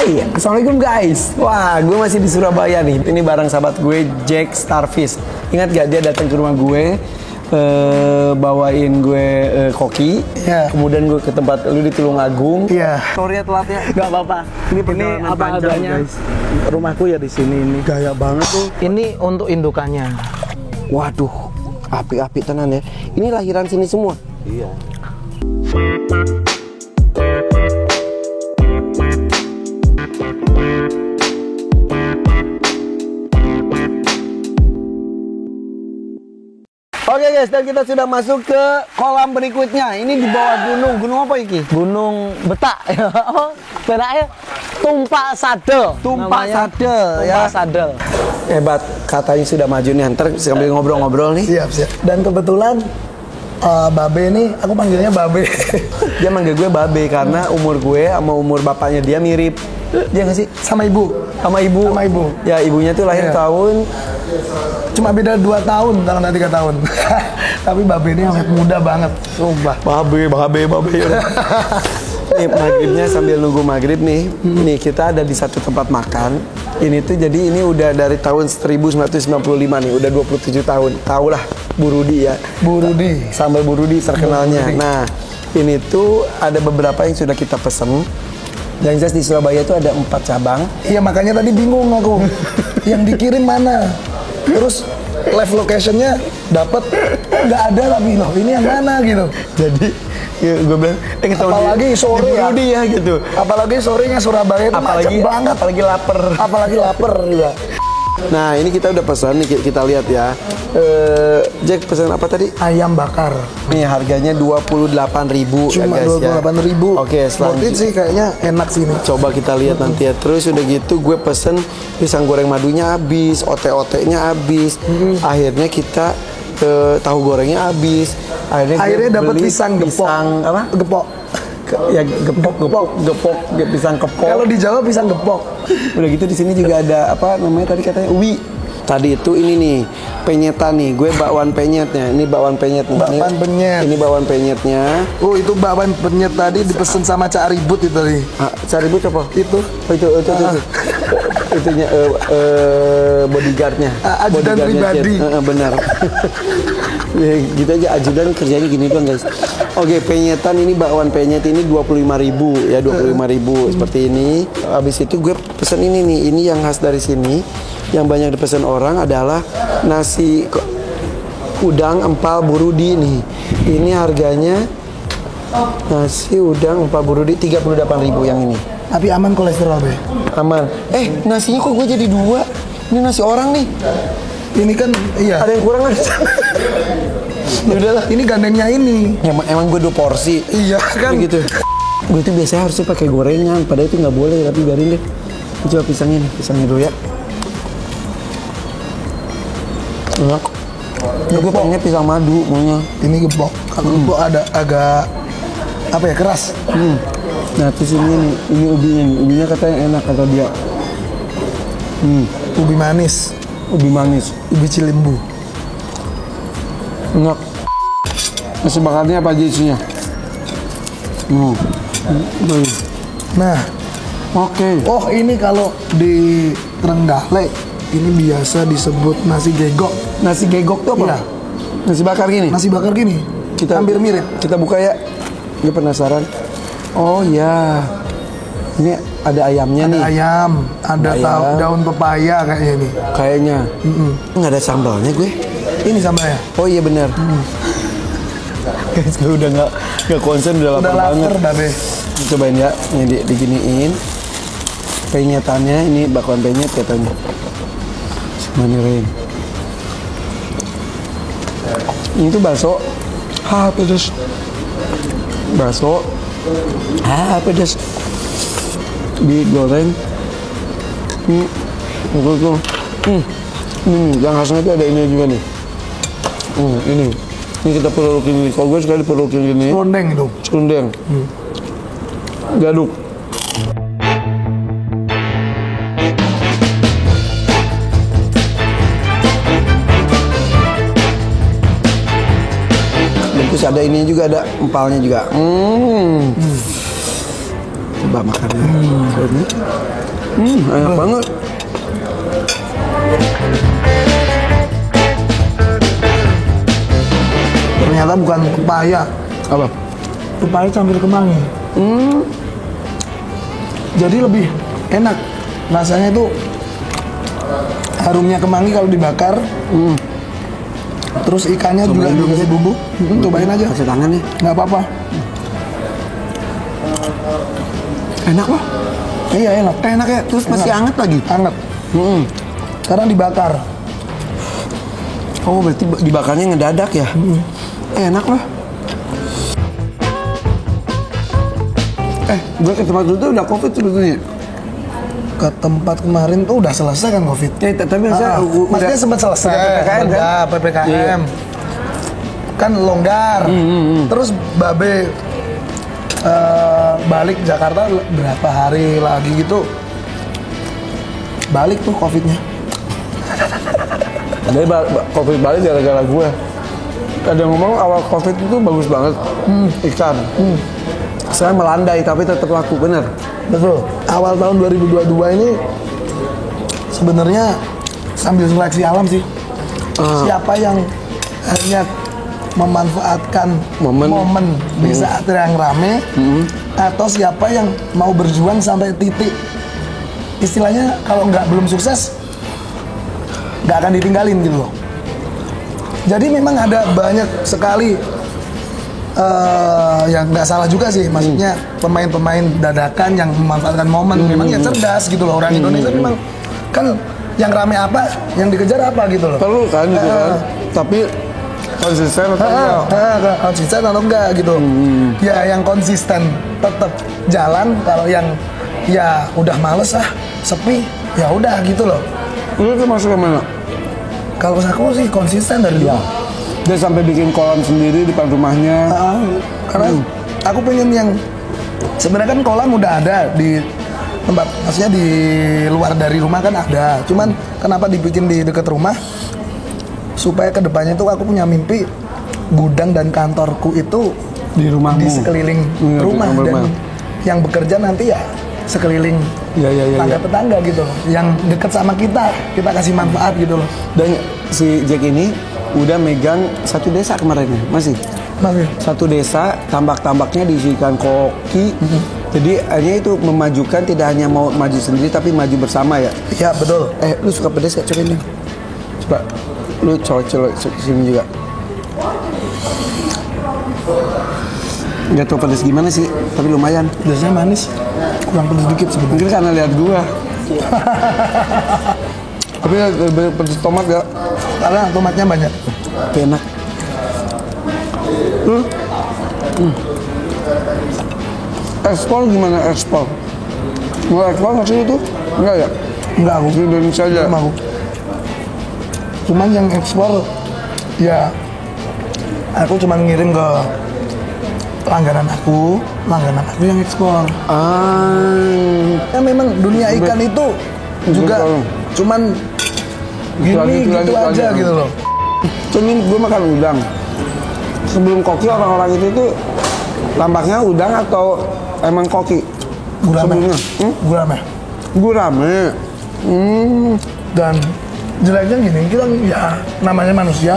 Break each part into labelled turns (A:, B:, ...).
A: Hai, assalamualaikum guys. Wah, gue masih di Surabaya nih. Ini bareng sahabat gue Jack Starfish. Ingat gak dia datang ke rumah gue, bawain gue koki.
B: Iya.
A: Kemudian gue ke tempat lu di Tulungagung.
B: Iya.
A: Sorry ya telatnya.
B: Gak apa-apa.
A: Ini
B: Ini
A: apa adanya.
B: guys. Rumahku ya di sini ini.
A: Gaya banget tuh.
B: Ini untuk indukannya.
A: Waduh, api-api tenan ya. Ini lahiran sini semua.
B: Iya.
A: Oke guys, dan kita sudah masuk ke kolam berikutnya. Ini di bawah gunung. Gunung apa iki?
B: Gunung Betak. Oh, bedanya Tumpak Sadel.
A: Tumpak
B: Namanya
A: Sadel ya.
B: Tumpak Sadel.
A: Hebat, katanya sudah maju nih. Ntar sambil ngobrol-ngobrol nih.
C: Siap. Dan kebetulan Babe ini, aku panggilnya Babe.
A: Dia manggil gue Babe karena umur gue sama umur bapaknya dia mirip. Dia nggak sih?
C: Sama ibu.
A: Sama ibu.
C: Sama ibu.
A: Ya, ibunya tuh lahir
C: Iya.
A: tahun.
C: Cuma beda 2 tahun, kalau nggak 3 tahun. Tapi Babe ini awet muda banget. Sumpah.
A: Babe. Nih, maghribnya sambil nunggu maghrib nih. Nih, kita ada di satu tempat makan. Ini tuh jadi ini udah dari tahun 1995 nih, udah 27 tahun. Tahu lah, Bu Rudi ya.
C: Bu Rudi.
A: Sambal Bu Rudi terkenalnya.
C: Bu Rudi.
A: Nah, ini tuh ada beberapa yang sudah kita pesen. Yang jelas di Surabaya itu ada 4 cabang.
C: Iya, makanya tadi bingung aku. Yang dikirim mana? Terus live location-nya dapat nggak ada lagi loh. Ini yang mana gitu.
A: Jadi ya, gue bilang, ketemu
C: Apalagi sore
A: di Bu
C: ya.
A: Rudi ya gitu.
C: Apalagi sorenya Surabaya itu macet banget.
A: Apalagi lapar.
C: Apalagi lapar juga.
A: Nah, ini kita udah pesan nih, kita lihat ya. Jack pesan apa tadi?
C: Ayam bakar.
A: Nih harganya 28.000 ya
C: Cuma
A: guys ya.
C: 28.000.
A: Oke,
C: Worth it
A: selanjutnya
C: sih, kayaknya enak sih ini.
A: coba kita lihat nanti ya. Terus udah gitu gue pesen pisang goreng madunya habis, ote-otenya habis. Akhirnya kita tahu gorengnya habis.
C: Akhirnya dapat
A: beli
C: pisang gepok.
A: apa?
C: Gepok.
A: Ya gepok pisang kepok.
C: Kalau di Jawa pisang gepok.
A: Udah gitu di sini juga ada apa namanya tadi katanya uwi. Tadi itu ini nih penyetan nih, gue bakwan penyetnya. Ini bakwan penyet nih.
C: Bakwan penyet.
A: Ini bakwan penyetnya.
C: Oh, itu bakwan penyet tadi dipesan sama Cak Ribut itu tadi.
A: Cari but apa?
C: Itu.
A: Oh, itu. Itunya bodyguardnya.
C: Ajudan pribadi.
A: Benar. Ya, gitu aja ajudan kerjanya gini doang guys. Oke, penyetan ini bakwan penyet ini 25.000 ya, 25.000 seperti ini. Habis itu gue pesen ini nih, ini yang khas dari sini. Yang banyak dipesan orang adalah nasi udang empal Bu Rudi nih. Ini harganya nasi udang empal Bu Rudi 38.000 yang ini.
C: Tapi aman kolesterol, Be.
A: Aman. Nasinya kok gue jadi 2? Ini nasi orang nih.
C: Ini kan iya.
A: Ada yang kurang kan? Ya udahlah.
C: Ini gandengnya ini.
A: Emang gue 2 porsi.
C: Iya kan.
A: Gitu. Gue tuh biasanya harusnya pakai gorengan, padahal itu nggak boleh, tapi biarin deh. Coba pisangnya dulu ya. Enak. Ini gue pengennya pisang madu maunya.
C: Ini gepok. Kalau gepok ada agak apa ya, keras.
A: Nah terus ini ubinya nih. Ubinya katanya enak kata dia.
C: Ubi manis,
A: Ubi manis.
C: ubi cilembu.
A: Enak. Nasi bakarnya apa aja isinya?
C: Nah,
A: Oke.
C: oh ini kalau di Trenggalek ini biasa disebut nasi gegok.
A: Nasi gegok tuh apa?
C: Iya.
A: Nasi bakar gini?
C: Nasi bakar gini. Hampir mirip.
A: Kita buka ya. Gue penasaran. Oh ya. Ini ada ayamnya
C: Ada
A: nih.
C: ayam, ada
A: Ayam.
C: daun pepaya kayaknya ini.
A: Kayaknya. Nggak ada sambalnya gue.
C: Ini sambalnya.
A: Oh iya benar. Guys, gue udah nggak konsen, udah
C: Udah
A: lapar banget.
C: lapar, Babe.
A: Cobain ya. Ini diginiin. Penyetannya ini bakwan penyet katanya. Manirin. Ini tuh bakso. Pedes. Bakso. Pedes. Digoreng. Tuh. Ini yang khasnya tuh ada ini juga nih. Ini kita pelurukin ini. Kalau gue sekali pelurukin gini.
C: Rondeng itu.
A: Serundeng. Gaduk. Dan terus ada ini juga, ada empalnya juga. coba makannya. Enak banget.
C: Ternyata bukan pepaya,
A: Apa?
C: pepaya campur kemangi. Jadi lebih enak. Rasanya itu harumnya kemangi kalau dibakar. Terus ikannya juga dikasih bumbu. Cobain aja.
A: Kasih tangan ya.
C: Nggak apa-apa.
A: Enak loh.
C: Iya enak.
A: Enak ya. Terus masih
C: Enak.
A: hangat lagi.
C: Hangat. Karena dibakar.
A: Oh berarti dibakarnya ngedadak ya. Enak loh. Gue ke tempat dulu tuh udah COVID sebetulnya.
C: Ke tempat kemarin tuh udah selesai kan COVID.
A: Ya, tapi saya
C: maksudnya sempat selesai.
A: udah PPKM kan?
C: Udah PPKM.
A: Iya.
C: Kan longgar. Terus Babe balik Jakarta berapa hari lagi gitu. Balik tuh COVID-nya.
A: Jadi COVID balik gara-gara gue. Ada yang ngomong awal COVID itu bagus banget ikan. Sekarang melandai tapi tetap laku, bener.
C: Betul. Awal tahun 2022 ini sebenarnya sambil seleksi alam sih. Siapa yang hanya memanfaatkan momen di saat yang rame, atau siapa yang mau berjuang sampai titik istilahnya kalau belum sukses nggak akan ditinggalin gitu loh. Jadi memang ada banyak sekali yang nggak salah juga sih, maksudnya pemain-pemain dadakan yang memanfaatkan momen. Memang ya cerdas gitu loh orang Indonesia, memang kan yang rame apa, yang dikejar apa gitu loh.
A: Perlu kan gitu kan. Tapi konsisten atau enggak?
C: Konsisten atau enggak gitu. Ya yang konsisten tetap jalan, kalau yang ya udah males sepi, ya udah gitu loh.
A: Lu tuh masuk ke mana?
C: Kalau aku sih konsisten dari dulu.
A: Dia sampai bikin kolam sendiri di depan rumahnya.
C: Karena aku pengen yang sebenarnya kan kolam udah ada di tempat, maksudnya di luar dari rumah kan ada. Cuman kenapa dibikin di dekat rumah? Supaya kedepannya itu aku punya mimpi gudang dan kantorku itu
A: Di rumahmu.
C: di sekeliling rumah, dan yang bekerja nanti ya sekeliling tetangga-tetangga gitu loh, yang dekat sama kita kasih manfaat gitu loh.
A: Dan si Jack ini udah megang satu desa kemarin ya? Masih? Satu desa, tambak-tambaknya diisikan koki. Jadi hanya itu memajukan, tidak hanya mau maju sendiri tapi maju bersama ya?
C: Iya betul.
A: Lu suka pedas gak? Cobain nih. Coba, lu colok-colok sini juga. Gak tau pedas gimana sih, tapi lumayan.
C: Biasanya manis, kurang pedas dikit sebenarnya.
A: Mungkin karena lihat gua. Tapi lebih pedas tomat gak?
C: Karena tomatnya banyak.
A: Tapi enak. Ekspor gimana ekspor? Nggak ekspor nggak sih itu? Enggak ya?
C: Enggak aku.
A: Di Indonesia aja?
C: Belum aku. Cuman yang ekspor ya aku cuman ngirim ke langganan aku yang ekspor. Ya memang dunia ikan itu juga cuman gini gitu aja gitu loh.
A: Cuman gue makan udang. Sebelum koki orang-orang itu tuh tampaknya udang atau emang koki?
C: Gurame.
A: Gurame.
C: Dan jeleknya gini, kita ya namanya manusia.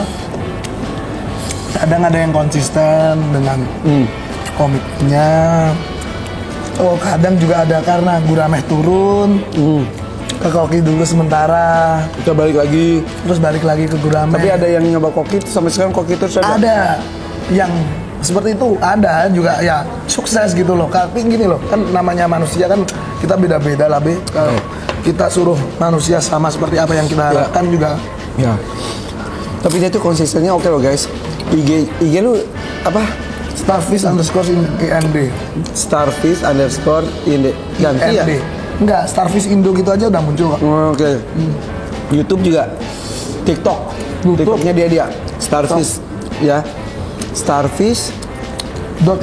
C: Kadang ada yang konsisten dengan komitmennya. Oh, kadang juga ada karena gurame turun. Ke koki dulu sementara,
A: Kita balik lagi.
C: terus balik lagi ke gurame.
A: Tapi ada yang nyoba koki sampai sekarang koki terus ada.
C: Ada yang seperti itu, ada juga ya sukses gitu loh. Tapi gini loh, kan namanya manusia kan kita beda-beda lah, Be. Kalau kita suruh manusia sama seperti apa yang kita harapkan juga.
A: Ya. Tapi dia tuh konsistennya oke loh guys. IG lu apa?
C: Starfish_IND.
A: Starfish_IND. Ganti ya?
C: Enggak, Starfish Indo gitu aja udah muncul kok.
A: Oke. YouTube juga. TikTok. TikToknya dia. Starfish. Ya.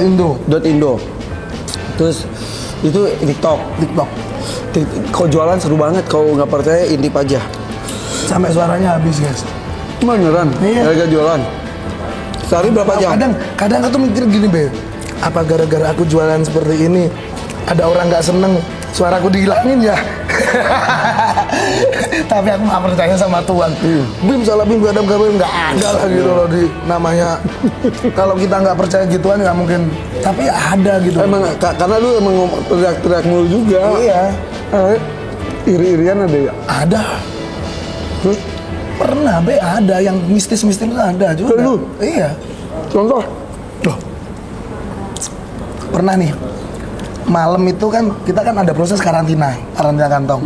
C: .indo.
A: Starfish.indo. Terus itu TikTok. Kau jualan seru banget. Kau nggak percaya intip aja.
C: Sampai suaranya habis, guys.
A: Beneran?
C: Iya.
A: Gara-gara jualan. Sehari berapa jam?
C: Kadang aku tuh mikir gini, Be. Apa gara-gara aku jualan seperti ini ada orang nggak seneng suaraku dihilangin ya. Tapi aku nggak percaya sama Tuhan. Bim salah Bim biadab gak Bim, nggak ada lah gitu loh di namanya. Kalau kita nggak percaya gituan nggak mungkin. Tapi ada gitu.
A: Emang karena lu emang teriak-teriak mulu juga.
C: Iya.
A: Iri-irian ada ya?
C: Ada.
A: Terus?
C: Pernah be ada yang mistis-mistis ada juga.
A: Lu?
C: Iya.
A: Contoh?
C: Loh. Pernah nih. Malam itu kan kita kan ada proses karantina kantong.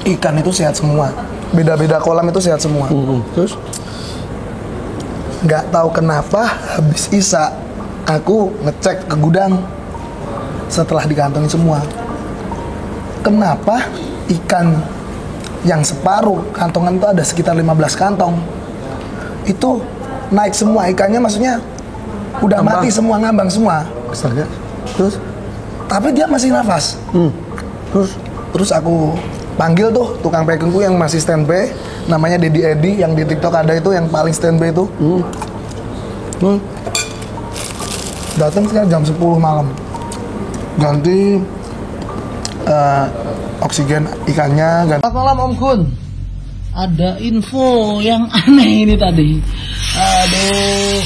C: Ikan itu sehat semua. Beda-beda kolam itu sehat semua.
A: Terus?
C: Nggak tahu kenapa habis Isya aku ngecek ke gudang setelah dikantongin semua. Kenapa ikan yang separuh kantongan itu ada sekitar 15 kantong itu naik semua ikannya, maksudnya udah
A: Ngambang.
C: mati semua, ngambang semua.
A: Astaga. Terus?
C: Tapi dia masih nafas. Terus aku panggil tuh tukang packingku yang masih standby, namanya Dedi Edi yang di TikTok ada itu yang paling standby itu. Datang sekitar jam 10 malam. Ganti oksigen ikannya, ganti.
B: Selamat malam Om Kun. Ada info yang aneh ini tadi. Aduh.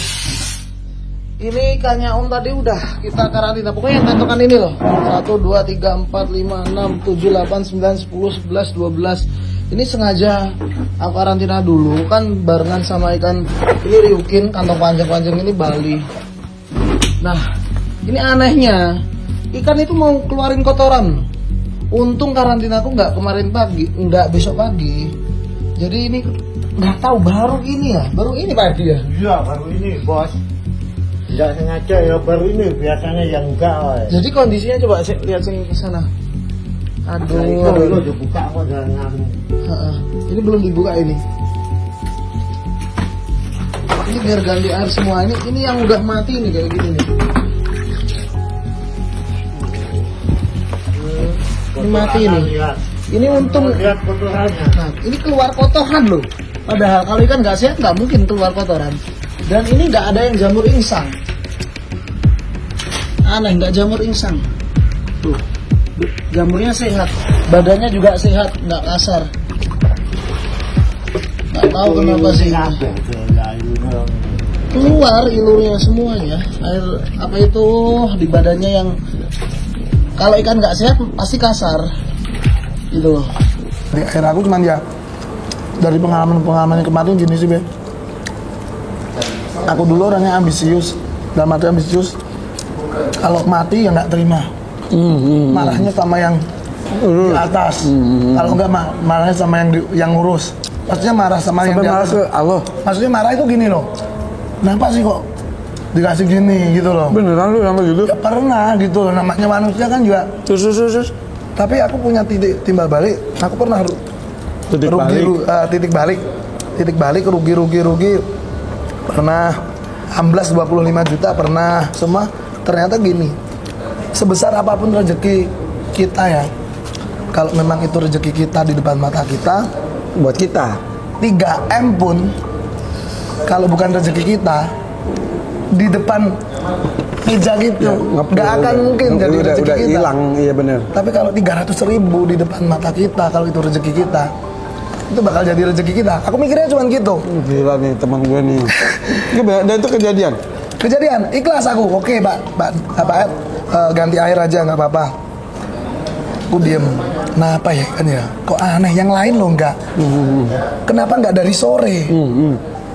B: Ini ikannya Om tadi udah kita karantina. Pokoknya yang kantongan ini loh. 1, 2, 3, 4, 5, 6, 7, 8, 9, 10, 11, 12. Ini sengaja aku karantina dulu. Kan barengan sama ikan ini riukin, kantong panjang-panjang ini Bali. Nah, ini anehnya. Ikan itu mau keluarin kotoran. Untung karantina aku nggak kemarin pagi, nggak besok pagi. Jadi ini nggak tahu baru ini ya, baru ini pagi ya.
D: Iya baru ini bos. Tidak sengaja ya baru ini, biasanya yang enggak.
B: Jadi kondisinya coba lihat sini ke sana. Aduh,
D: Itu dulu dibuka kok jangan.
B: ini belum dibuka ini. Ini biar ganti air semua. Ini yang udah mati nih kayak gini nih. Ini mati ini. Ini untung.
D: Lihat kotorannya.
B: Nah, ini keluar kotoran loh. Padahal kalau ikan nggak sehat nggak mungkin keluar kotoran. Dan ini nggak ada yang jamur insang. Aneh, nggak jamur insang. Tuh, jamurnya sehat, badannya juga sehat, nggak kasar. Nggak tahu kenapa sih. Keluar ilurnya semuanya. Air apa itu di badannya yang kalau ikan nggak sehat pasti kasar. Gitu loh.
C: Di akhir aku cuman ya dari pengalaman kemarin gini sih be. Aku dulu orangnya ambisius, dalam arti ambisius. Kalau mati ya nggak terima. Marahnya sama yang di atas. Kalau nggak marahnya sama yang ngurus. Maksudnya marah sama yang di
A: Sampai marah
C: atas.
A: ke Allah.
C: Maksudnya marah itu gini loh. Kenapa sih kok dikasih gini gitu loh?
A: Beneran lu sampai gitu?
C: Ya pernah gitu loh. Namanya manusia kan juga.
A: Terus.
C: Tapi aku punya timbal balik. Aku pernah titik balik rugi pernah amblas 25 juta pernah. Semua ternyata gini, sebesar apapun rezeki kita ya, kalau memang itu rezeki kita di depan mata kita,
A: Buat kita.
C: 3M pun kalau bukan rezeki kita di depan meja gitu, nggak akan mungkin jadi rezeki
A: udah
C: kita.
A: hilang, iya bener.
C: Tapi kalau 300.000 di depan mata kita, kalau itu rezeki kita, itu bakal jadi rezeki kita. Aku mikirnya cuma gitu.
A: Gila nih teman gue nih. Dan itu kejadian.
C: Kejadian, ikhlas aku. Oke, Pak Ed, ganti air aja nggak apa-apa. Aku diem. Nah apa ya kan ya? Kok aneh, yang lain loh nggak? Kenapa nggak dari sore?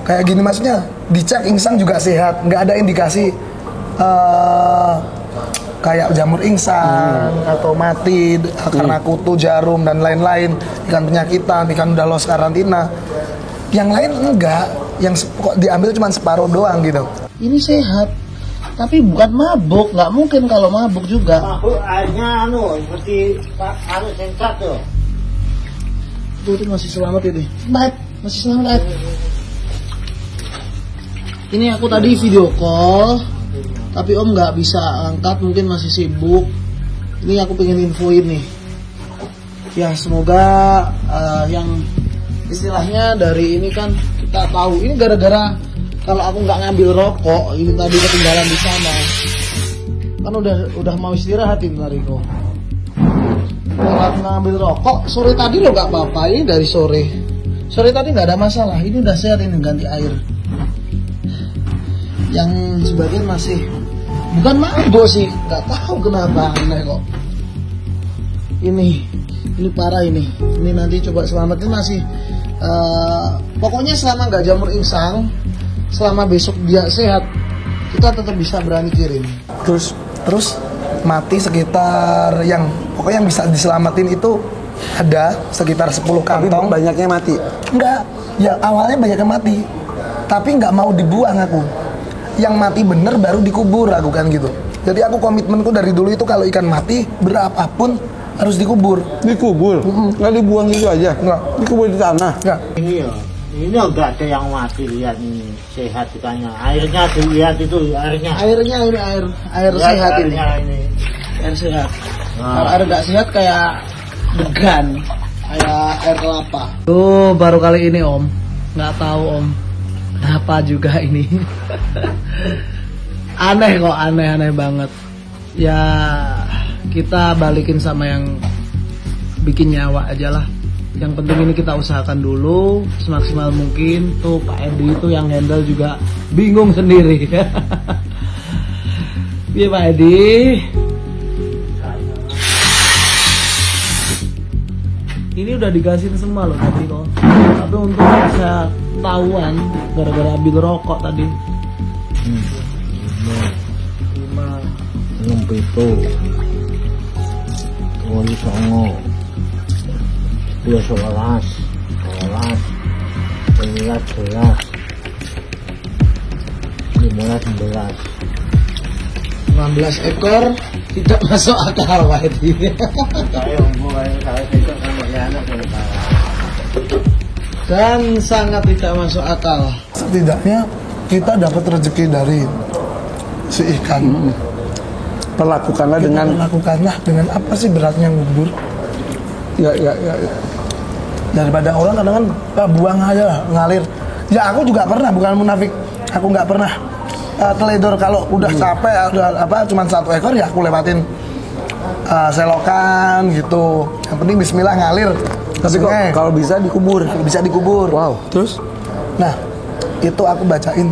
C: Kayak gini maksudnya, dicek insang juga sehat, nggak ada indikasi kayak jamur insang atau mati karena kutu, jarum dan lain-lain, ikan penyakitan, ikan udah lolos karantina. Yang lain enggak, yang kok diambil cuma separuh doang gitu.
B: Ini sehat, tapi bukan mabuk. Nggak mungkin kalau mabuk juga.
D: Aku airnya seperti sensat tuh.
B: Tuh masih selamat ini. Baik, masih selamat. Ini aku tadi video call, tapi Om nggak bisa angkat, mungkin masih sibuk. Ini aku pengen infoin nih. Ya semoga yang istilahnya dari ini kan kita tahu. Ini gara-gara kalau aku nggak ngambil rokok, ini tadi ketinggalan di sana. Kan udah mau istirahat ini tadi kok. Ngambil rokok sore tadi lo nggak apa-apa, ini dari sore. Sore tadi nggak ada masalah, ini udah sehat, ini ganti air. Yang sebagian masih bukan mabuk sih, nggak tahu kenapa aneh kok. Ini parah ini nanti coba selamatin masih. Pokoknya selama nggak jamur insang, selama besok dia sehat, kita tetap bisa berani kirim.
C: Terus mati sekitar yang pokoknya yang bisa diselamatin itu ada sekitar 10 kantong.
A: Tapi banyaknya mati?
C: Enggak, ya awalnya banyaknya mati, tapi nggak mau dibuang aku. Yang mati bener baru dikubur aku kan gitu. Jadi aku komitmenku dari dulu itu kalau ikan mati berapapun harus dikubur.
A: Dikubur? Nggak dibuang gitu aja?
C: Nggak.
A: Dikubur di tanah?
C: Nggak.
D: Ini enggak ada yang mati, lihat ini sehat ikannya. Airnya dilihat itu airnya.
B: Airnya ini air
D: Lihat
B: sehat ini.
D: airnya
B: Air sehat.
D: Nah.
B: Kalau air nggak sehat kayak degan, kayak air kelapa. Tuh baru kali ini Om, nggak tahu Om, kenapa juga ini. Aneh kok, aneh banget. Ya kita balikin sama yang bikin nyawa aja lah. Yang penting ini kita usahakan dulu semaksimal mungkin. Tuh Pak Edi itu yang handle juga bingung sendiri. Iya Pak Edi. Ini udah digasin semua loh tadi loh. Tapi untungnya bisa tahuan gara-gara ambil rokok tadi. 5
D: itu. Oh, ini songo. 11,
B: 16 ekor tidak masuk akal Pak Edi. Dan sangat tidak masuk akal.
C: Setidaknya kita dapat rezeki dari si ikan.
A: Perlakukanlah
C: dengan apa sih beratnya ngubur?
A: Ya.
C: Daripada orang kadang kan buang aja ngalir. Ya aku juga pernah, bukan munafik. Aku nggak pernah teledor kalau udah capek, udah cuman 1 ekor ya aku lewatin selokan gitu. Yang penting Bismillah ngalir.
A: Tapi kok kalau bisa dikubur?
C: Bisa dikubur.
A: Wow. Terus?
C: Nah itu aku bacain.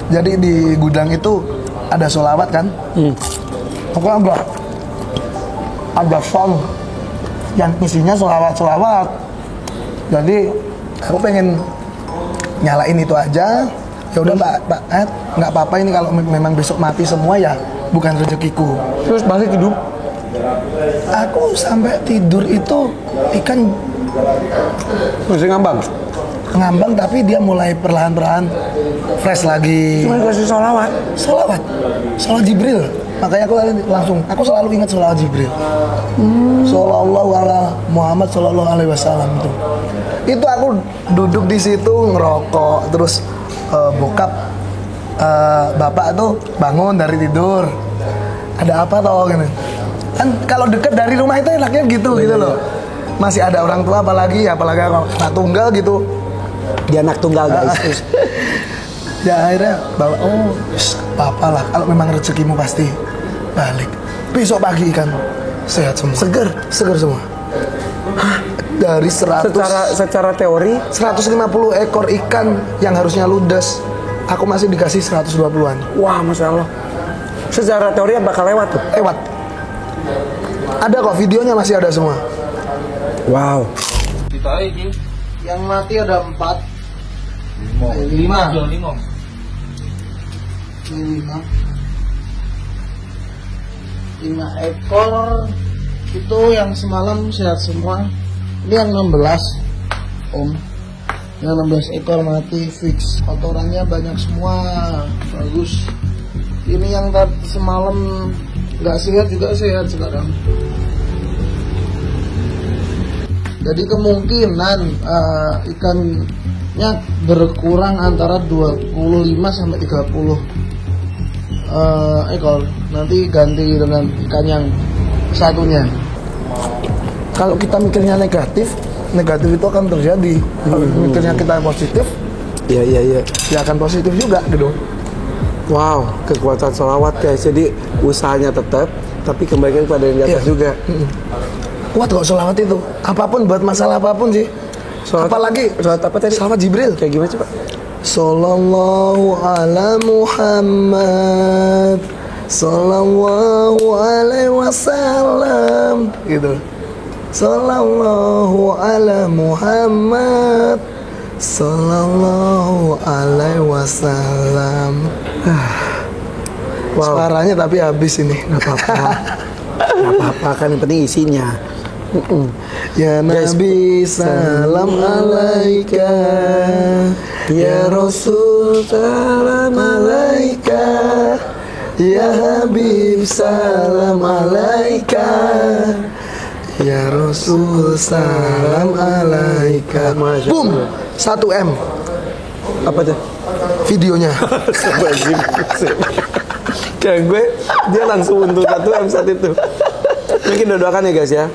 C: Jadi di gudang itu ada sholawat kan? Pokoknya ada song yang isinya sholawat. Jadi aku pengen nyalain itu aja. Ya udah Pak Ed, nggak apa-apa ini kalau memang besok mati semua ya bukan rezekiku.
A: Terus balik hidup?
C: Aku sampai tidur itu ikan
A: masih ngambang
C: tapi dia mulai perlahan-perlahan fresh lagi.
A: Cuma dikasih
C: Sholawat Jibril. Makanya aku selalu ingat sholawat Jibril. Shallallahu ala Muhammad sallallahu alaihi wasallam itu aku duduk di situ ngerokok terus bokap bapak tuh bangun dari tidur, ada apa toh gini kan, kalau deket dari rumah itu enaknya gitu loh, masih ada orang tua apalagi anak tunggal gitu,
A: dia anak tunggal guys.
C: Ya akhirnya bawa apa lah, kalau memang rezekimu pasti balik besok pagi ikan sehat semua, seger semua. Dari 100
A: secara teori
C: 150 ekor ikan yang harusnya ludes, aku masih dikasih 120-an.
A: Wah, Masya Allah. Secara teori bakal lewat tuh?
C: Lewat. Ada kok, videonya masih ada semua.
A: Wow.
B: Kita ini yang mati ada 4 5 ekor itu yang semalam sehat semua. Ini yang 16 Om, yang 16 ekor mati fix, kotorannya banyak semua, bagus. Ini yang semalam nggak sehat juga sehat sekarang. Jadi kemungkinan ikannya berkurang antara 25 sampai 30 ekor. Nanti ganti dengan ikan yang satunya.
C: Kalau kita mikirnya negatif itu akan terjadi. Kalau mikirnya kita positif,
A: iya,
C: ya akan positif juga gitu.
A: Wow, kekuatan sholawat guys. Jadi usahanya tetap, tapi kembalikan pada yang di atas juga.
C: Kuat kok sholawat itu. Apapun, buat masalah apapun sih.
A: Sholawat,
C: Apalagi
A: sholawat apa tadi?
C: sholawat Jibril.
A: Kayak gimana coba?
C: Sallallahu ala Muhammad, sallallahu alaihi wasallam, gitu. Sallallahu ala Muhammad, sallallahu alaihi wasallam.
A: Wow.
C: Suaranya tapi habis ini.
A: Gak apa-apa, kan yang penting isinya.
C: Ya Nabi salam alaika, ya Rasul salam alaika, ya Habib salam alaika, ya Rasul salam alaika. Boom, 1M.
A: Apa tuh?
C: Videonya.
A: Kayak gue, dia langsung untuk 1M saat itu. Mungkin doakan ya guys ya.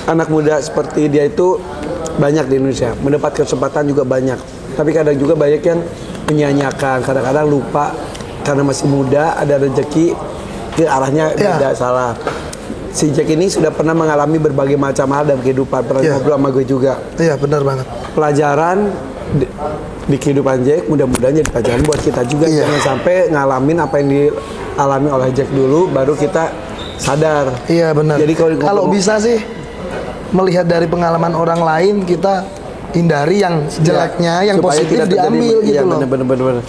A: Anak muda seperti dia itu banyak di Indonesia, mendapat kesempatan juga banyak. Tapi kadang juga banyak yang menyanyiakan, kadang-kadang lupa karena masih muda, ada rezeki ke arahnya tidak salah. Si Jack ini sudah pernah mengalami berbagai macam hal dalam kehidupan, pernah ngobrol sama gue juga.
C: Iya, benar banget.
A: Pelajaran di kehidupan Jack mudah-mudahan jadi pelajaran buat kita juga. Jangan sampai ngalamin apa yang dialami oleh Jack dulu, baru kita sadar.
C: Iya benar.
A: Jadi
C: kalau bisa sih melihat dari pengalaman orang lain, kita hindari yang jeleknya, yang positif diambil gitu loh.
A: Bener.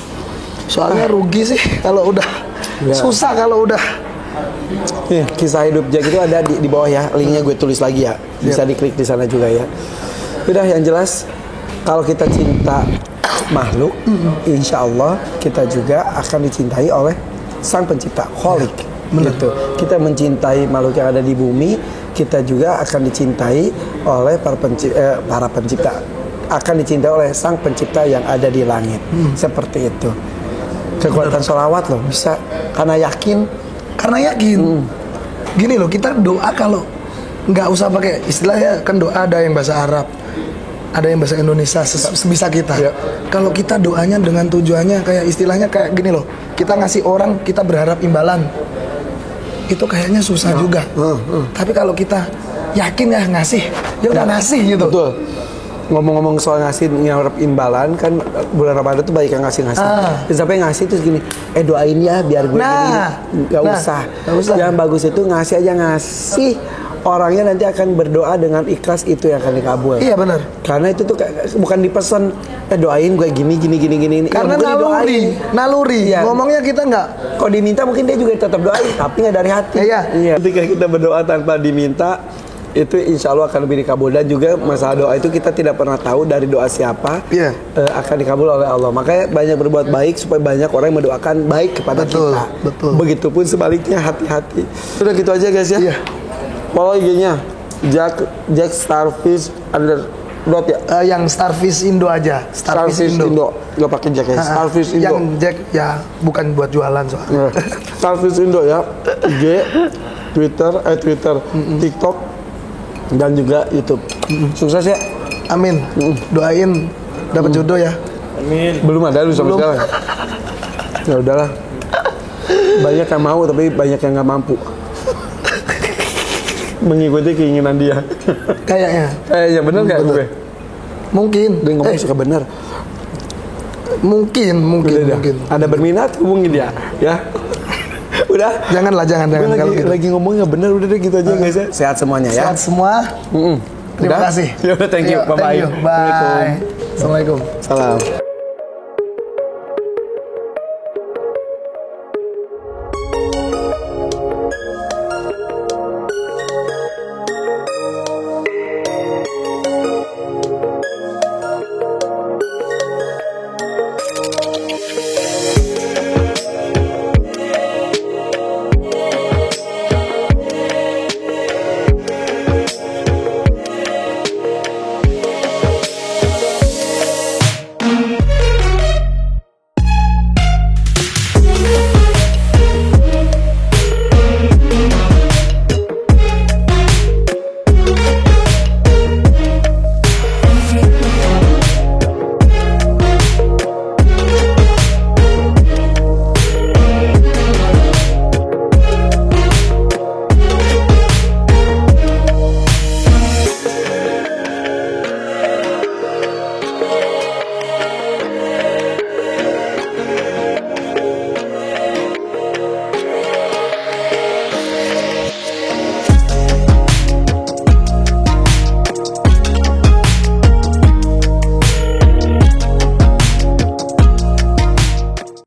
C: Soalnya rugi sih kalau udah susah kalau udah.
A: Nih, kisah hidup Jack itu ada di bawah ya, linknya gue tulis lagi ya. Bisa diklik di sana juga ya. Udah, yang jelas kalau kita cinta makhluk, insya Allah kita juga akan dicintai oleh Sang Pencipta, Kholik. Gitu. Kita mencintai makhluk yang ada di bumi, kita juga akan dicintai oleh para pencipta, akan dicintai oleh Sang Pencipta yang ada di langit. Seperti itu. Kekuatan sholawat loh bisa karena yakin.
C: Gini loh, kita doa kalau nggak usah pakai istilahnya, kan doa ada yang bahasa Arab, ada yang bahasa Indonesia, sebisa kita. Kalau kita doanya dengan tujuannya kayak istilahnya kayak gini loh, kita ngasih orang, kita berharap imbalan, itu kayaknya susah juga. Tapi kalau kita yakin ya ngasih, ya udah ngasih gitu.
A: Betul. Ngomong-ngomong soal ngasih ngarep imbalan, kan bulan Ramadan tuh banyak yang ngasih-ngasih. Terus sampai ngasih terus gini, doain ya biar gue gak usah. Yang bagus itu ngasih aja, ngasih. Orangnya nanti akan berdoa dengan ikhlas, itu yang akan dikabul.
C: Iya benar.
A: Karena itu tuh bukan dipesan, doain gue gini.
C: Karena naluri.
A: Ya.
C: Ngomongnya kita nggak.
A: Kalau diminta mungkin dia juga tetap doain, tapi nggak dari hati. Iya. Ketika kita berdoa tanpa diminta, itu insya Allah akan lebih dikabul. Dan juga masalah doa itu kita tidak pernah tahu dari doa siapa akan dikabul oleh Allah. Makanya banyak berbuat baik supaya banyak orang yang mendoakan baik kepada kita.
C: Betul.
A: Begitupun sebaliknya, hati-hati. Udah gitu aja guys ya.
C: Iya.
A: Follow IG-nya Jack Starfish _ ya.
C: Yang Starfish Indo aja.
A: Starfish Indo. Gak pakai Jack ya. Starfish Indo.
C: Yang Jack ya bukan buat jualan soalnya.
A: Starfish Indo ya. IG, Twitter, TikTok, dan juga YouTube. Sukses ya.
C: Amin. Doain dapat jodoh ya.
D: Amin.
A: Belum ada lu sampai sekarang. Ya udahlah. Banyak yang mau tapi banyak yang nggak mampu. Mengikuti keinginan dia.
C: Kayaknya.
A: Bener nggak gue?
C: Mungkin.
A: Dia ngomong suka bener.
C: Mungkin.
A: Ada berminat hubungin dia, ya. Udah.
C: Jangan kalau gitu.
A: Lagi ngomong nggak bener, udah deh gitu aja guys ya. Sehat semuanya ya.
C: Sehat semua. Terima kasih.
A: Ya udah, thank you. Bye bye.
C: Bye. Assalamualaikum.
A: Salam.